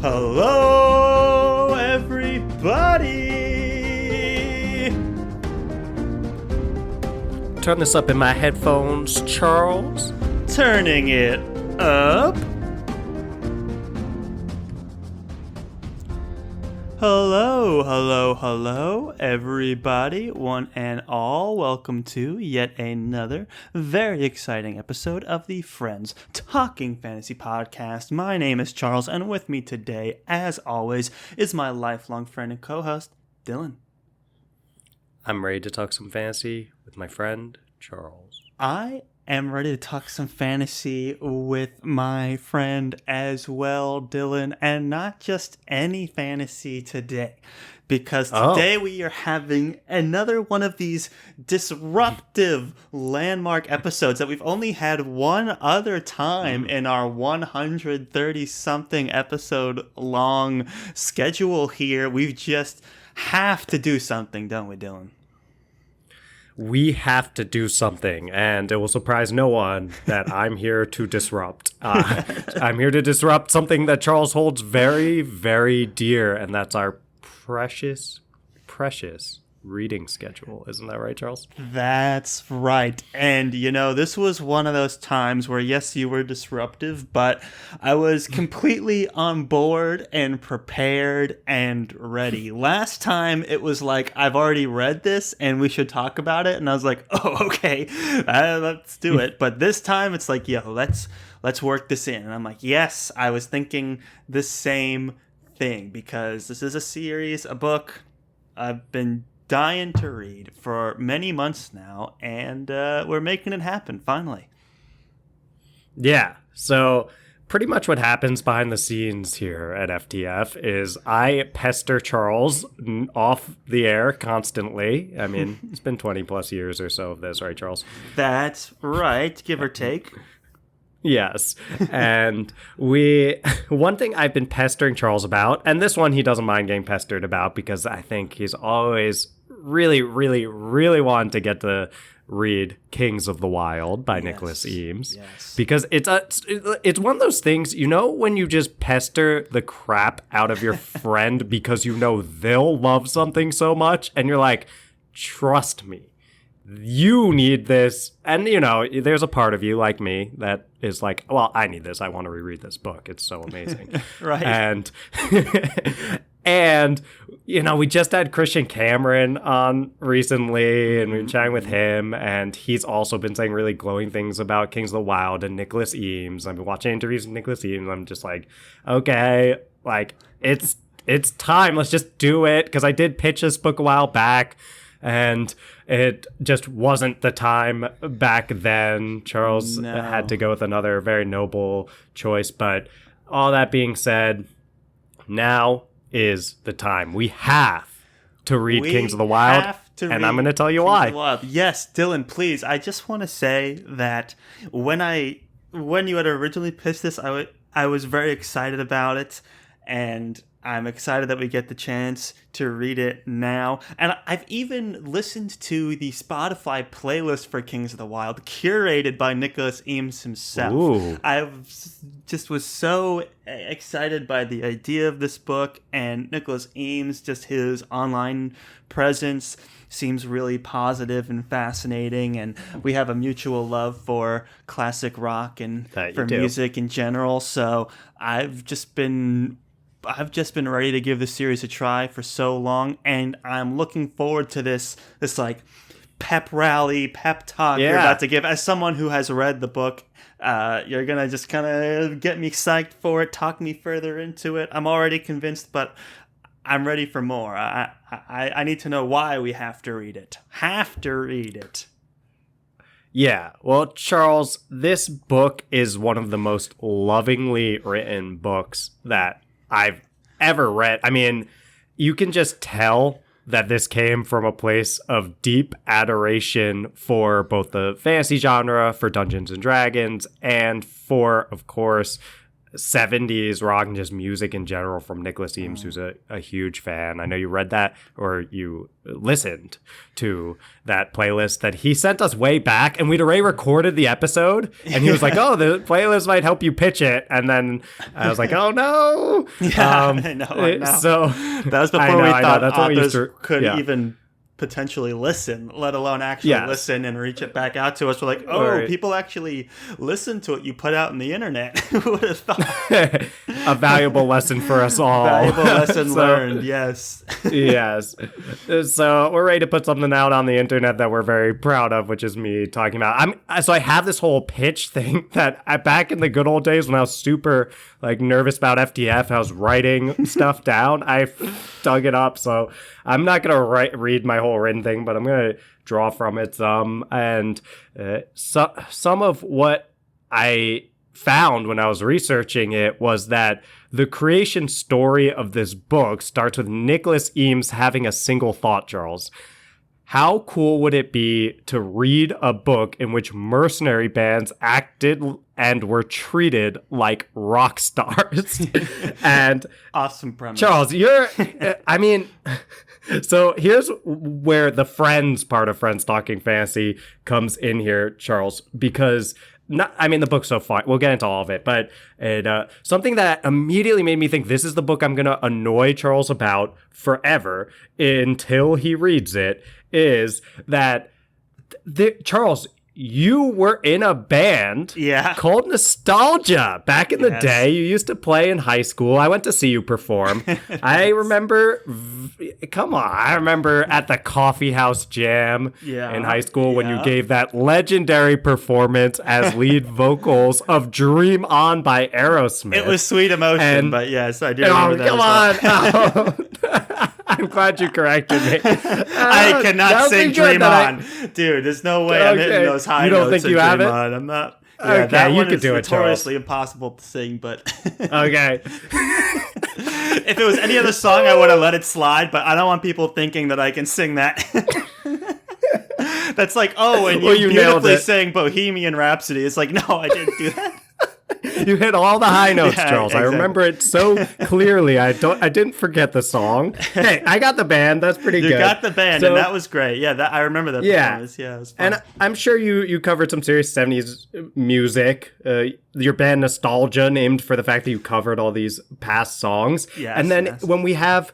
Hello, everybody! Turn this up in my headphones, Charles. Turning it up. Hello, everybody, one and all. Welcome to yet another very exciting episode of the Friends Talking Fantasy Podcast. My name is Charles, and with me today, as always, is my lifelong friend and co-host, Dylan. I'm ready to talk some fantasy with my friend, Charles. I am ready to talk some fantasy with my friend as well, Dylan, and not just any fantasy today, because today we are having another one of these disruptive landmark episodes that we've only had one other time in our 130-something episode long schedule here. We just have to do something, don't we, Dylan? We have to do something, and it will surprise no one that I'm here to disrupt. I'm here to disrupt something that Charles holds very, very dear, and that's our precious reading schedule. Isn't that right, Charles? That's right. And, you know, this was one of those times where, yes, you were disruptive, but I was completely on board and prepared and ready. Last time, it was like, I've already read this and we should talk about it. And I was like, oh, okay, let's do it. But this time, it's like, yo, let's work this in. And I'm like, yes, I was thinking the same thing, because this is a series, a book I've been dying to read for many months now, and we're making it happen finally. Yeah, so pretty much what happens behind the scenes here at FTF is I pester Charles off the air constantly. I mean, it's been 20 plus years or so of this, right, Charles? That's right, give or take. Yes. And one thing I've been pestering Charles about, and this one he doesn't mind getting pestered about because I think he's always really wanted to get to read Kings of the Wyld by Nicholas Eames. Yes. Because it's one of those things, you know, when you just pester the crap out of your friend because you know they'll love something so much, and you're like, trust me. You need this. And, you know, there's a part of you like me that is like, well, I need this. I want to reread this book. It's so amazing. Right. And, you know, we just had Christian Cameron on recently, and we've been chatting with him, and he's also been saying really glowing things about Kings of the Wyld and Nicholas Eames. I've been watching interviews with Nicholas Eames, and I'm just like, okay, like, it's time. Let's just do it. Because I did pitch this book a while back, and it just wasn't the time back then. Charles had to go with another very noble choice. But all that being said, now is the time. We have to read Kings of the Wyld, and I'm going to tell you why. Yes, Dylan, please. I just want to say that when you had originally pitched this, I was very excited about it, and I'm excited that we get the chance to read it now. And I've even listened to the Spotify playlist for Kings of the Wyld, curated by Nicholas Eames himself. Ooh. I just was so excited by the idea of this book, and Nicholas Eames, just his online presence seems really positive and fascinating, and we have a mutual love for classic rock and for music in general. So I've just been ready to give this series a try for so long, and I'm looking forward to this like pep talk you're about to give. As someone who has read the book, you're gonna just kind of get me psyched for it, talk me further into it. I'm already convinced, but I'm ready for more. I need to know why we have to read it. Yeah, well, Charles, this book is one of the most lovingly written books that I've ever read. I mean, you can just tell that this came from a place of deep adoration for both the fantasy genre, for Dungeons and Dragons, and for, of course, 70s rock and just music in general from Nicholas Eames, who's a huge fan. I know you read that or you listened to that playlist that he sent us way back, and we'd already recorded the episode, and he was like, oh, the playlist might help you pitch it. And then I was like, oh no. Yeah, I know. So that was before we thought that's what authors could even potentially listen, let alone actually listen and reach it back out to us. We're like, people actually listen to what you put out on the internet. Who would have thought? A valuable lesson for us all. Valuable lesson learned, yes. Yes. So we're ready to put something out on the internet that we're very proud of, which is me talking about. So I have this whole pitch thing that back in the good old days when I was super nervous about FTF, I was writing stuff down. I dug it up, so I'm not going to read my whole written thing, but I'm going to draw from it some. And some of what I found when I was researching it was that the creation story of this book starts with Nicholas Eames having a single thought, Charles. How cool would it be to read a book in which mercenary bands acted and were treated like rock stars? And awesome premise. Charles, so here's where the friends part of Friends Talking Fantasy comes in here, Charles, because the book's so fun. We'll get into all of it, but something that immediately made me think this is the book I'm going to annoy Charles about forever until he reads it is that, Charles, you were in a band called Nostalgia back in the day. You used to play in high school. I went to see you perform. I remember, I remember at the Coffee House Jam in high school when you gave that legendary performance as lead vocals of Dream On by Aerosmith. It was Sweet Emotion, but yes, I do remember that. Come on. I'm glad you corrected me. I cannot sing Dream On. Dude, there's no way I'm hitting those high notes. You don't think you have it? I'm not. Yeah, okay, that you one could is do it, notoriously impossible to sing, but okay. If it was any other song, I would have let it slide, but I don't want people thinking that I can sing that. That's like, and you beautifully sang Bohemian Rhapsody. It's like, no, I didn't do that. You hit all the high notes, Charles. Exactly. I remember it so clearly. I didn't forget the song. Hey, I got the band. That's pretty good. You got the band, and that was great. Yeah, I remember that performance. Yeah, it was fun. And I'm sure you covered some serious 70s music. Your band Nostalgia, named for the fact that you covered all these past songs. Yes, and then when we have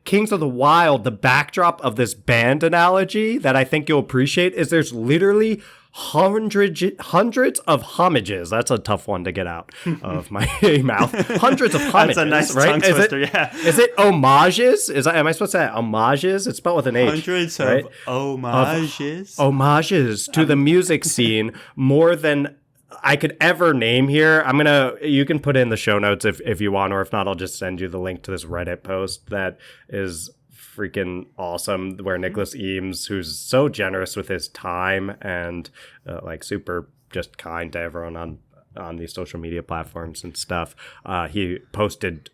Kings of the Wyld, the backdrop of this band analogy that I think you'll appreciate is there's literally hundreds of homages. That's a tough one to get out of my mouth. Hundreds of homages. That's a nice right? tongue twister, yeah. Is it homages? Am I supposed to say homages? It's spelled with an H. Hundreds right? of homages. Homages to the music scene, more than I could ever name here. You can put in the show notes if you want, or if not, I'll just send you the link to this Reddit post that is freaking awesome, where Nicholas Eames, who's so generous with his time and super just kind to everyone on these social media platforms and stuff, he posted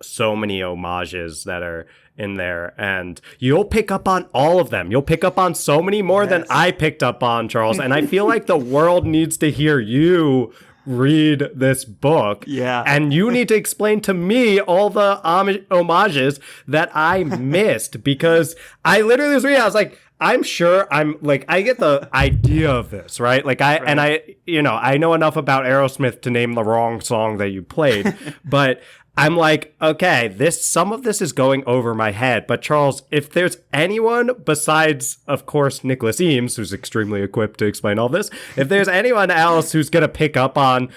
so many homages that are in there, and you'll pick up on all of them. You'll pick up on so many more than I picked up on, Charles, and I feel like the world needs to hear you read this book. Yeah. And you need to explain to me all the homages that I missed, because I literally was reading, I was like, I'm sure I get the idea of this, right? I know enough about Aerosmith to name the wrong song that you played, but I'm like, okay, some of this is going over my head. But Charles, if there's anyone besides, of course, Nicholas Eames, who's extremely equipped to explain all this, if there's anyone else who's going to pick up on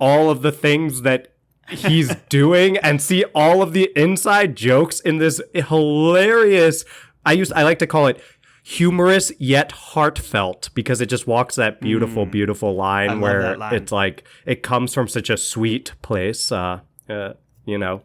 all of the things that he's doing and see all of the inside jokes in this hilarious, I like to call it humorous yet heartfelt, because it just walks that beautiful, beautiful line where it's like, it comes from such a sweet place.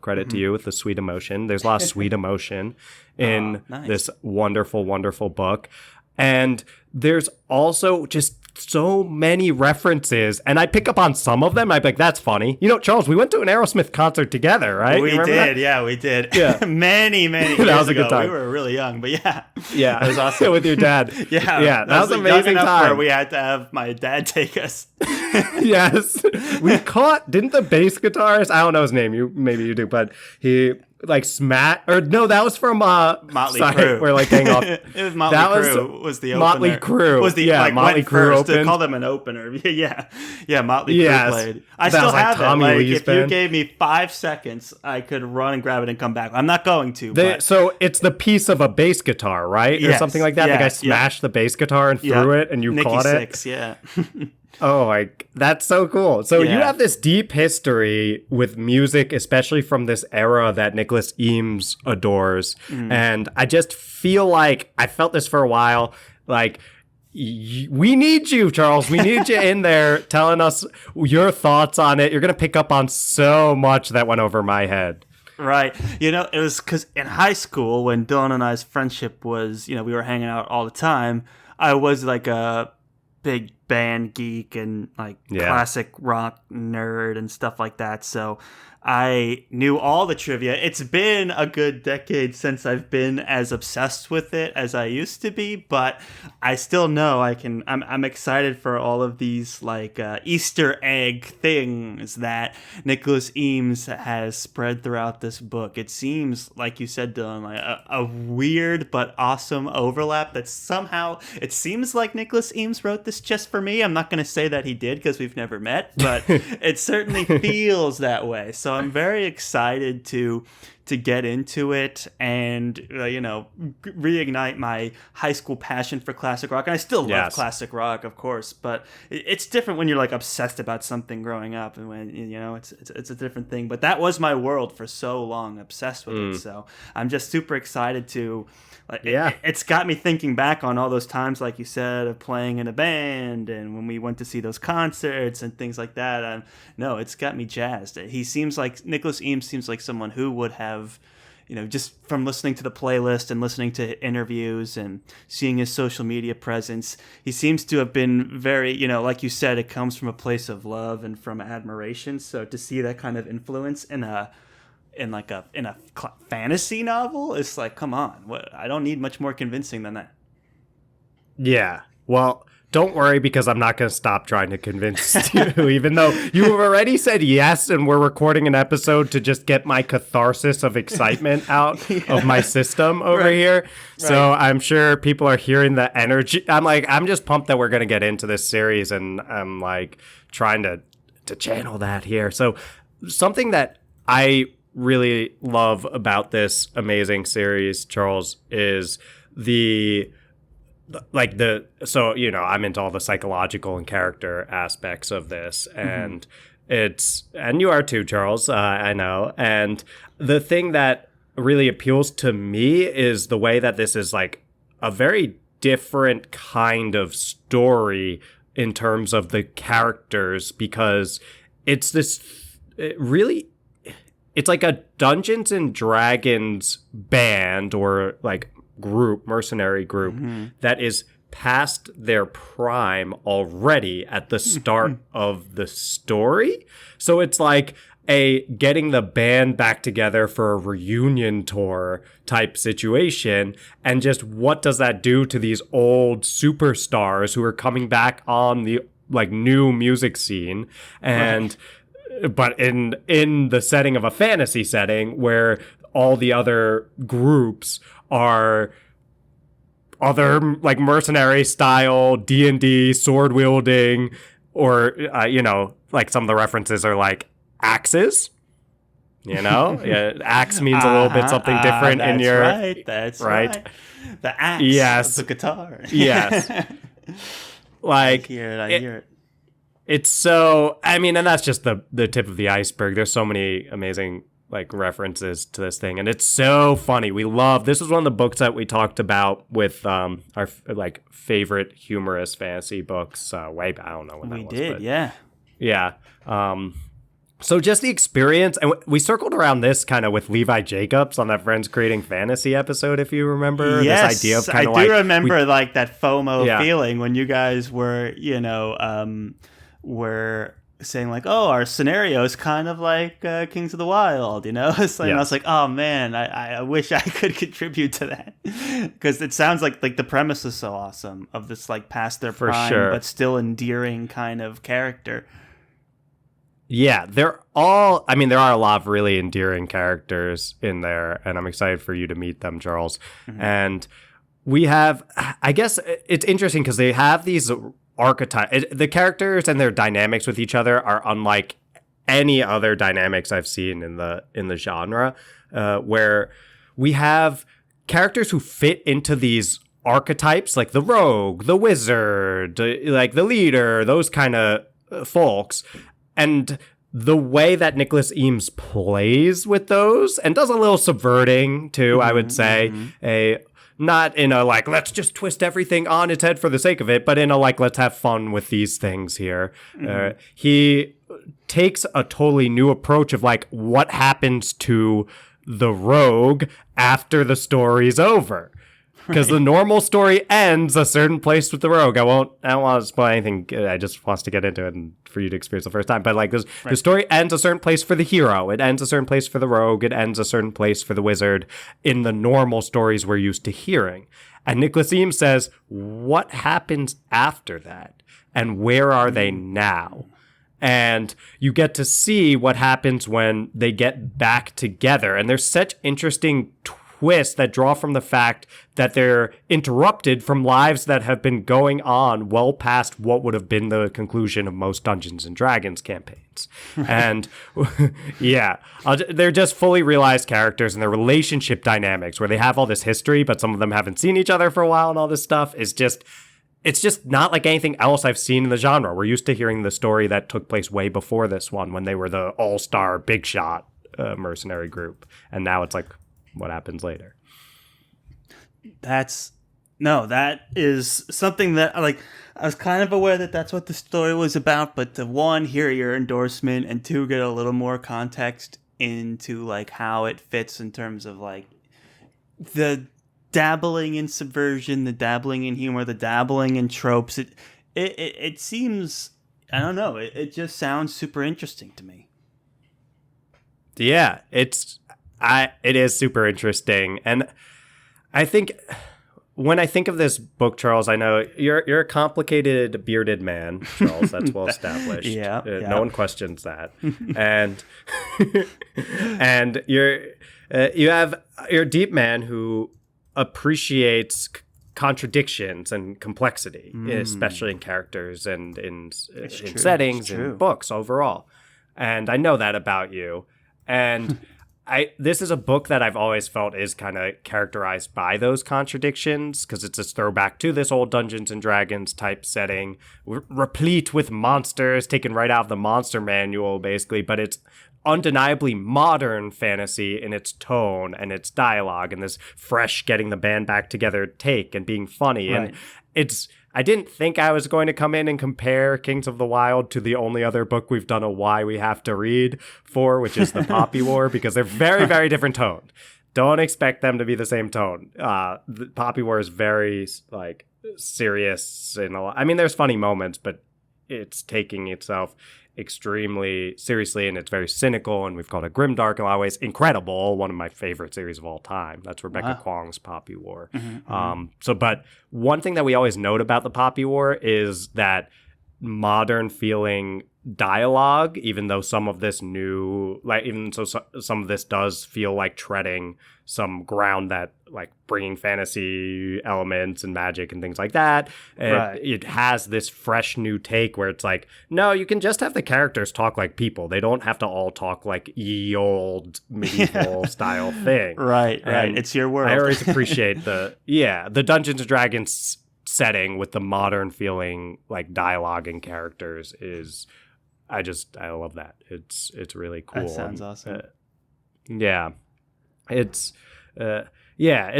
Credit to you with the sweet emotion. There's a lot of sweet emotion in this wonderful, wonderful book. And there's also just so many references, and I pick up on some of them. I'd be like, that's funny. You know, Charles, we went to an Aerosmith concert together, right? We did, that? Yeah, we did. Yeah. many years That was a ago. good time. We were really young, but yeah. Yeah, it was awesome. with your dad. Yeah, that was an young amazing enough time. where we had to have my dad take us. Yes, we caught. Didn't the bass guitarist? I don't know his name. Maybe you do, but he like smack or no, that was from Motley Crue. We're like getting off. It was Motley Crue was the opener. Motley Crue was the Motley Crue first to opened. call them an opener. Yeah, Motley Crue played. I That still was like have Tommy it. Like Lee's if band. you gave me 5 seconds, I could run and grab it and come back. I'm not going to. But So it's the piece of a bass guitar, right, or Yes, something like that. The guy yeah. smashed the bass guitar and threw it, and you Nikki caught it. Sixx, yeah. Oh, like that's so cool. So you Yeah. have this deep history with music, especially from this era that Nicholas Eames adores. And I just feel like I felt this for a while. Like we need you, Charles. We need you in there telling us your thoughts on it. You're going to pick up on so much that went over my head. Right. You know, it was because in high school, when Dylan and I's friendship was, we were hanging out all the time, I was like a big band geek and like classic rock nerd and stuff like that. So I knew all the trivia. It's been a good decade since I've been as obsessed with it as I used to be, but I still know I'm excited for all of these like Easter egg things that Nicholas Eames has spread throughout this book. It seems, like you said, Dylan, like a weird but awesome overlap that somehow it seems like Nicholas Eames wrote this just for me. I'm not going to say that he did because we've never met, but it certainly feels that way. So I'm very excited to get into it and reignite my high school passion for classic rock. And I still love classic rock, of course, but it's different when you're like obsessed about something growing up, and when it's a different thing. But that was my world for so long, obsessed with it. So I'm just super excited to. It's got me thinking back on all those times, like you said, of playing in a band and when we went to see those concerts and things like that. No, it's got me jazzed. Nicholas Eames seems like someone who would have, just from listening to the playlist and listening to interviews and seeing his social media presence, he seems to have been very, like you said, it comes from a place of love and from admiration. So to see that kind of influence in a fantasy novel, it's like, come on, I don't need much more convincing than that. Yeah, well, don't worry, because I'm not going to stop trying to convince you, even though you have already said yes, and we're recording an episode to just get my catharsis of excitement out of my system over here. So I'm sure people are hearing the energy. I'm just pumped that we're going to get into this series, and I'm like trying to channel that here. So something that I really love about this amazing series, Charles, is I'm into all the psychological and character aspects of this, and and you are too, Charles, I know. And the thing that really appeals to me is the way that this is like a very different kind of story in terms of the characters, because it's it's like a Dungeons and Dragons band or like mercenary group that is past their prime already at the start of the story. So it's like getting the band back together for a reunion tour type situation. And just what does that do to these old superstars who are coming back on the like new music scene? And but in the setting of a fantasy setting where all the other groups are other like mercenary style D&D sword wielding, or like some of the references are like axes. Axe means a little bit something different in your That's right. The axe. Yes. The guitar. Yes. Like I hear it. It's so, and that's just the tip of the iceberg. There's so many amazing like references to this thing, and it's so funny. This is one of the books that we talked about with our like favorite humorous fantasy books way back. I don't know when that was. We did, yeah. Yeah. So just the experience, and we circled around this kind of with Levi Jacobs on that Friends Creating Fantasy episode, if you remember. Yes, this idea of kind I of do like, remember like that FOMO Yeah. feeling when you guys were, were saying like, oh, our scenario is kind of like Kings of the Wild, It's like, and I was Yes. like, oh man, I wish I could contribute to that because it sounds like the premise is so awesome of this like past their For prime sure. but still endearing kind of character. Yeah, there are a lot of really endearing characters in there, and I'm excited for you to meet them, Charles. And we have, I guess it's interesting because they have these archetypes. The characters and their dynamics with each other are unlike any other dynamics I've seen in the genre, where we have characters who fit into these archetypes, like the rogue, the wizard, like the leader, those kind of folks. And the way that Nicholas Eames plays with those and does a little subverting too, I would say, not in a like, let's just twist everything on its head for the sake of it, but in a like, let's have fun with these things here. He takes a totally new approach of like what happens to the rogue after the story's over. Because the normal story ends a certain place with the rogue. I don't want to spoil anything. I just want to get into it and for you to experience the first time. But like the story ends a certain place for the hero. It ends a certain place for the rogue. It ends a certain place for the wizard in the normal stories we're used to hearing. And Nicholas Eames says, what happens after that? And where are they now? And you get to see what happens when they get back together. And there's such interesting twists that draw from the fact that they're interrupted from lives that have been going on well past what would have been the conclusion of most Dungeons and Dragons campaigns. And they're just fully realized characters, and their relationship dynamics where they have all this history, but some of them haven't seen each other for a while and all this stuff is just, it's just not like anything else I've seen in the genre. We're used to hearing the story that took place way before this one when they were the all-star big shot mercenary group. And now it's like, what happens later? That is something that like I was kind of aware that that's what the story was about, but to one, hear your endorsement, and two, get a little more context into like how it fits in terms of like the dabbling in subversion, the dabbling in humor, the dabbling in tropes. It seems, I don't know, it just sounds super interesting to me. Yeah, it is super interesting. And I think when I think of this book, Charles, I know you're a complicated bearded man, Charles. That's well established. Yeah. No one questions that. And and you're a deep man who appreciates contradictions and complexity, especially in characters and in settings and books overall. And I know that about you. And this is a book that I've always felt is kind of characterized by those contradictions, because it's a throwback to this old Dungeons and Dragons type setting, replete with monsters taken right out of the monster manual, basically. But it's undeniably modern fantasy in its tone and its dialogue and this fresh getting the band back together take and being funny. Right. And I didn't think I was going to come in and compare Kings of the Wild to the only other book we've done a Why We Have to Read for, which is the Poppy War, because they're very, very different tone. Don't expect them to be the same tone. The Poppy War is very like serious and there's funny moments, but it's taking itself extremely seriously, and it's very cynical, and we've called it grimdark in a lot of ways. Incredible, one of my favorite series of all time. That's Rebecca Kwong's Poppy War. But one thing that we always note about the Poppy War is that modern feeling dialogue, even though some of this some of this does feel like treading some ground that like bringing fantasy elements and magic and things like that. It has this fresh new take where it's like, no, you can just have the characters talk like people. They don't have to all talk like ye old medieval style thing. Right. And it's your world. I always appreciate the Dungeons and Dragons setting with the modern feeling like dialogue and characters is, I love that. It's really cool. That sounds awesome. It's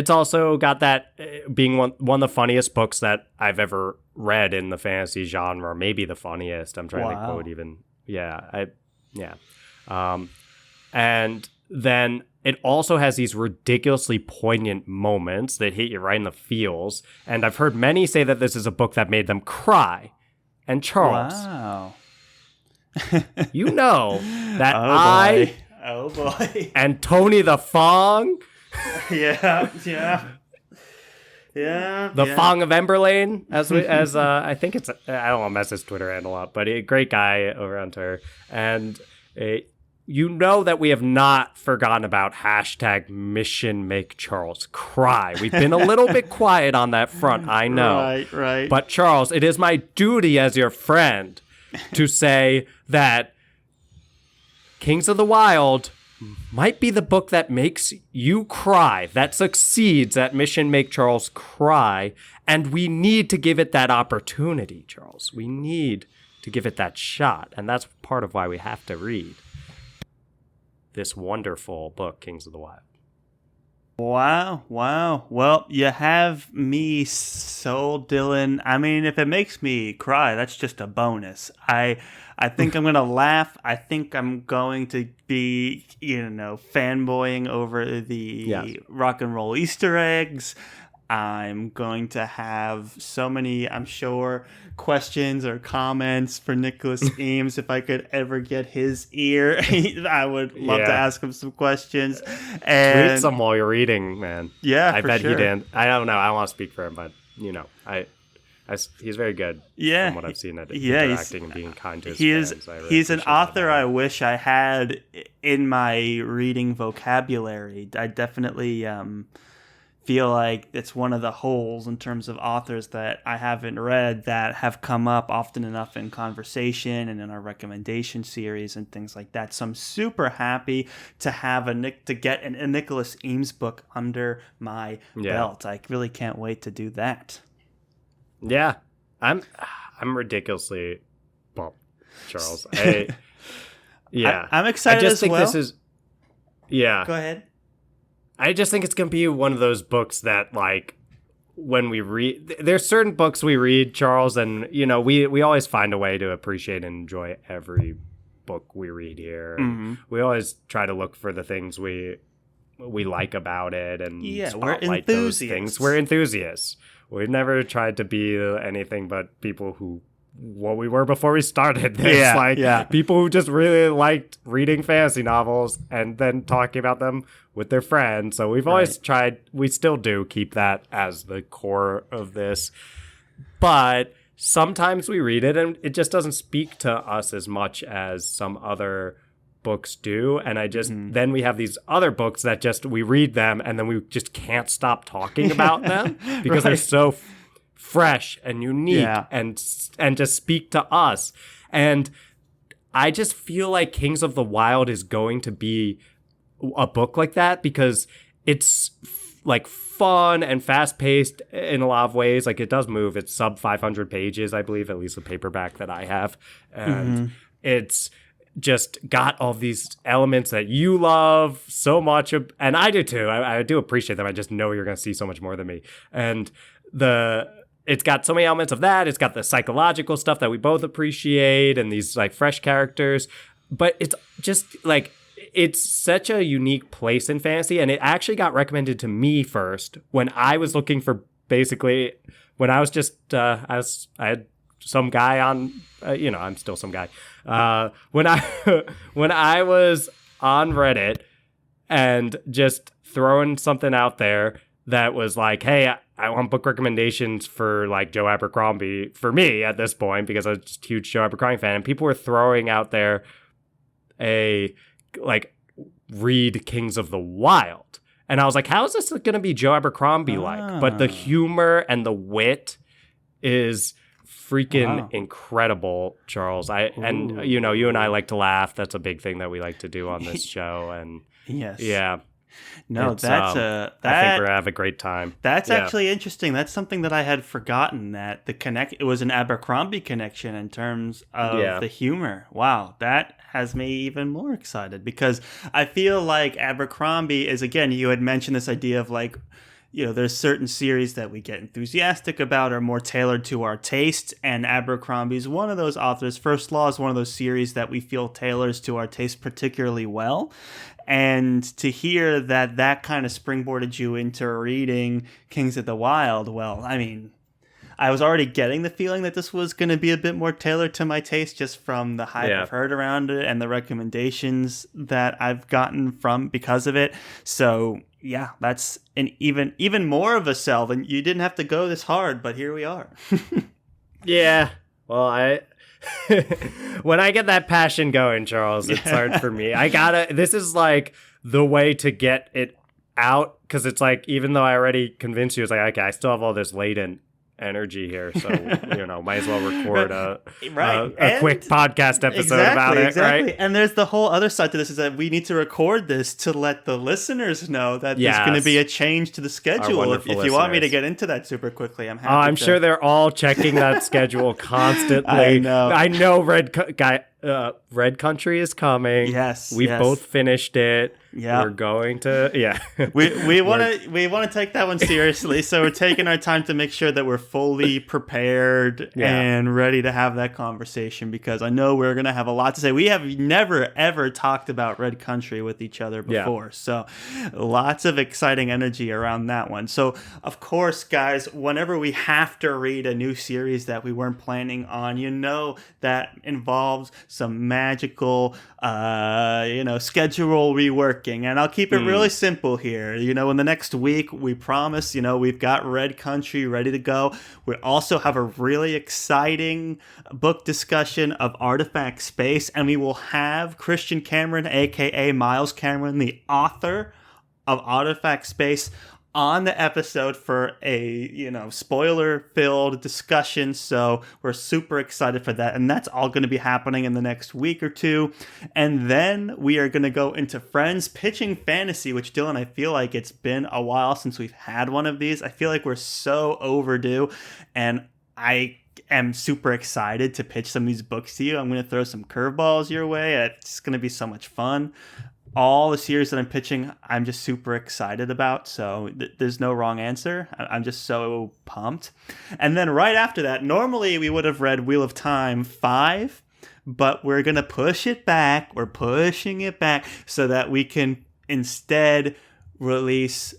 also got that being one of the funniest books that I've ever read in the fantasy genre, maybe the funniest. I'm trying to quote even. And then it also has these ridiculously poignant moments that hit you right in the feels. And I've heard many say that this is a book that made them cry. And Charles, Wow. you know that Oh boy. and Tony the Fong, Yeah. the Fong of Emberlane, as I think it's, I don't want to mess his Twitter handle up, but a great guy over on Twitter. And you know that we have not forgotten about hashtag mission make Charles cry. We've been a little bit quiet on that front, I know. Right. But Charles, it is my duty as your friend to say that Kings of the Wyld might be the book that makes you cry, that succeeds at mission make Charles cry, and we need to give it that opportunity, Charles. We need to give it that shot, and that's part of why we have to read this wonderful book, Kings of the Wyld. Wow. Well, you have me sold, Dylan. I mean, if it makes me cry, that's just a bonus. I think I'm going to laugh. I think I'm going to be, fanboying over the rock and roll Easter eggs. I'm going to have so many, I'm sure, questions or comments for Nicholas Eames. If I could ever get his ear, I would love to ask him some questions. And read some while you're reading, man. Yeah, I bet sure. he didn't. I don't know. I don't want to speak for him, but he's very good. Yeah, from what I've seen at interacting and being kind to his fans. He's an author I wish I had in my reading vocabulary. I definitely feel like it's one of the holes in terms of authors that I haven't read that have come up often enough in conversation and in our recommendation series and things like that. So I'm super happy to have a Nicholas Eames book under my belt. I really can't wait to do that. Yeah, I'm ridiculously pumped, Charles. I'm excited I just as think well. This is, Go ahead. I just think it's going to be one of those books that, like, when we read, there's certain books we read, Charles, and, we always find a way to appreciate and enjoy every book we read here. Mm-hmm. We always try to look for the things we like about it and spotlight those things. We're enthusiasts. We've never tried to be anything but people who, what we were before we started this. People who just really liked reading fantasy novels and then talking about them with their friends. So we've always tried, we still do keep that as the core of this. But sometimes we read it and it just doesn't speak to us as much as some other books do. And then we have these other books that we read them and then we just can't stop talking about them because they're so fresh and unique and just speak to us. And I just feel like Kings of the Wyld is going to be a book like that because it's like fun and fast paced in a lot of ways. Like it does move. It's sub 500 pages, I believe, at least the paperback that I have. And it's just got all these elements that you love so much. And I do too. I do appreciate them. I just know you're going to see so much more than me. And it's got so many elements of that. It's got the psychological stuff that we both appreciate and these like fresh characters. But it's just like, it's such a unique place in fantasy. And it actually got recommended to me first when I was looking for when I was just, I had some guy on, I'm still some guy. When I was on Reddit and just throwing something out there that was like, hey, I want book recommendations for like Joe Abercrombie for me at this point because I was just a huge Joe Abercrombie fan. And people were throwing out there read Kings of the Wyld. And I was like, how is this going to be Joe Abercrombie like? But the humor and the wit is freaking incredible, Charles. You and I like to laugh. That's a big thing that we like to do on this show. And yeah. No, I think we're gonna have a great time. That's actually interesting. That's something that I had forgotten, that it was an Abercrombie connection in terms of the humor. Wow, that has me even more excited because I feel like Abercrombie is, again, you had mentioned this idea of like, there's certain series that we get enthusiastic about or more tailored to our taste, and Abercrombie's one of those authors. First Law is one of those series that we feel tailors to our taste particularly well. And to hear that kind of springboarded you into reading Kings of the Wyld, well, I mean, I was already getting the feeling that this was going to be a bit more tailored to my taste just from the hype I've heard around it and the recommendations that I've gotten from because of it. So yeah, that's an even more of a sell. And you didn't have to go this hard, but here we are. Yeah. Well, when I get that passion going, Charles, it's hard for me. This is like the way to get it out, because it's like, even though I already convinced you, it's like, okay, I still have all this latent energy here, so might as well record a quick podcast episode about it. Right? And there's the whole other side to this, is that we need to record this to let the listeners know that there's going to be a change to the schedule. If you want me to get into that super quickly, I'm happy. I'm sure they're all checking that schedule constantly. I know Red Country is coming. Yes, we both finished it. Yeah, we're going to. Yeah, we want to take that one seriously. So we're taking our time to make sure that we're fully prepared and ready to have that conversation, because I know we're gonna have a lot to say. We have never ever talked about Red Country with each other before, so lots of exciting energy around that one. So of course, guys, whenever we have to read a new series that we weren't planning on, that involves some magical schedule reworking, and I'll keep it really simple here. In the next week, we promise, we've got Red Country ready to go. We also have a really exciting book discussion of Artifact Space, and we will have Christian Cameron, aka Miles Cameron, the author of Artifact Space, on the episode for a spoiler-filled discussion. So we're super excited for that, and that's all going to be happening in the next week or two. And then we are going to go into Friends Pitching Fantasy, which, Dylan, I feel like it's been a while since we've had one of these. I feel like we're so overdue, and I am super excited to pitch some of these books to you. I'm going to throw some curveballs your way. It's going to be so much fun. All the series that I'm pitching, I'm just super excited about. So there's no wrong answer. I'm just so pumped. And then right after that, normally we would have read Wheel of Time 5, but we're going to push it back. We're pushing it back so that we can instead release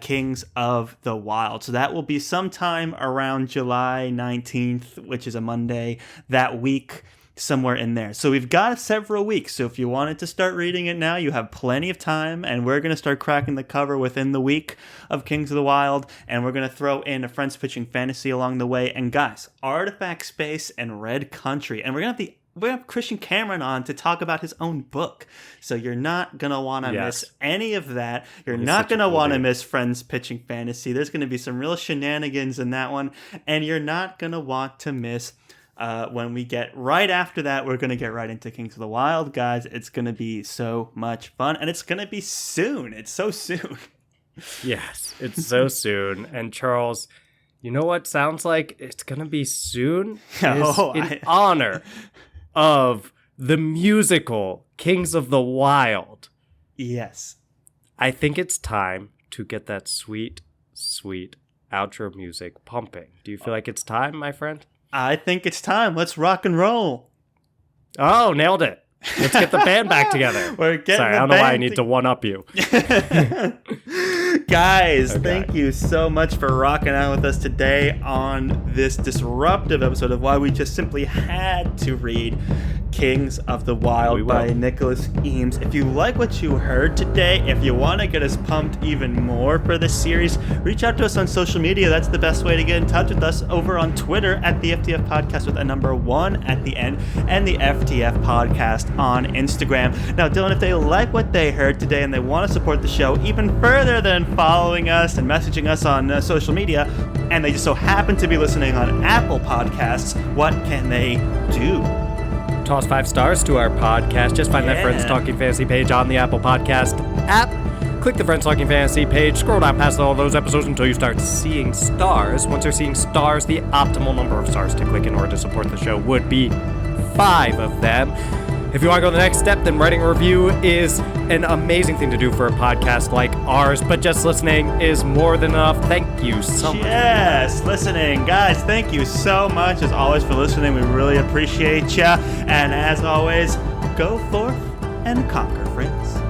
Kings of the Wyld. So that will be sometime around July 19th, which is a Monday, that week. Somewhere in there. So we've got several weeks. So if you wanted to start reading it now, you have plenty of time, and we're going to start cracking the cover within the week of Kings of the Wyld, and we're going to throw in a Friends Pitching Fantasy along the way. And guys, Artifact Space and Red Country, and we're going to have Christian Cameron on to talk about his own book. So you're not going to want to miss any of that. You're not going to want to miss Friends Pitching Fantasy. There's going to be some real shenanigans in that one, and you're not going to want to miss when we get right after that. We're going to get right into Kings of the Wyld, guys. It's going to be so much fun, and it's going to be soon. It's so soon. Yes, it's so soon. And Charles, you know what sounds like it's going to be soon? In honor of the musical Kings of the Wyld. Yes. I think it's time to get that sweet, sweet outro music pumping. Do you feel like it's time, my friend? I think it's time. Let's rock and roll. Oh, nailed it. Let's get the band back together. We're getting Sorry, I don't know why I need to one-up you. Guys, thank you so much for rocking out with us today on this disruptive episode of why we just simply had to read Kings of the Wyld by Nicholas Eames. If you like what you heard today, if you want to get us pumped even more for this series, reach out to us on social media. That's the best way to get in touch with us. Over on Twitter at the FTF Podcast with a number 1 at the end, and the FTF Podcast on Instagram. Now, Dylan, if they like what they heard today and they want to support the show even further than following us and messaging us on social media, and they just so happen to be listening on Apple Podcasts, what can they do? Toss 5 stars to our podcast. Just find that Friends Talking Fantasy page on the Apple Podcast app. Click the Friends Talking Fantasy page. Scroll down past all those episodes until you start seeing stars. Once you're seeing stars, the optimal number of stars to click in order to support the show would be 5 of them. If you want to go the next step, then writing a review is an amazing thing to do for a podcast like ours, but just listening is more than enough. Thank you so much. Yes, listening. Guys, thank you so much as always for listening. We really appreciate you. And as always, go forth and conquer, friends.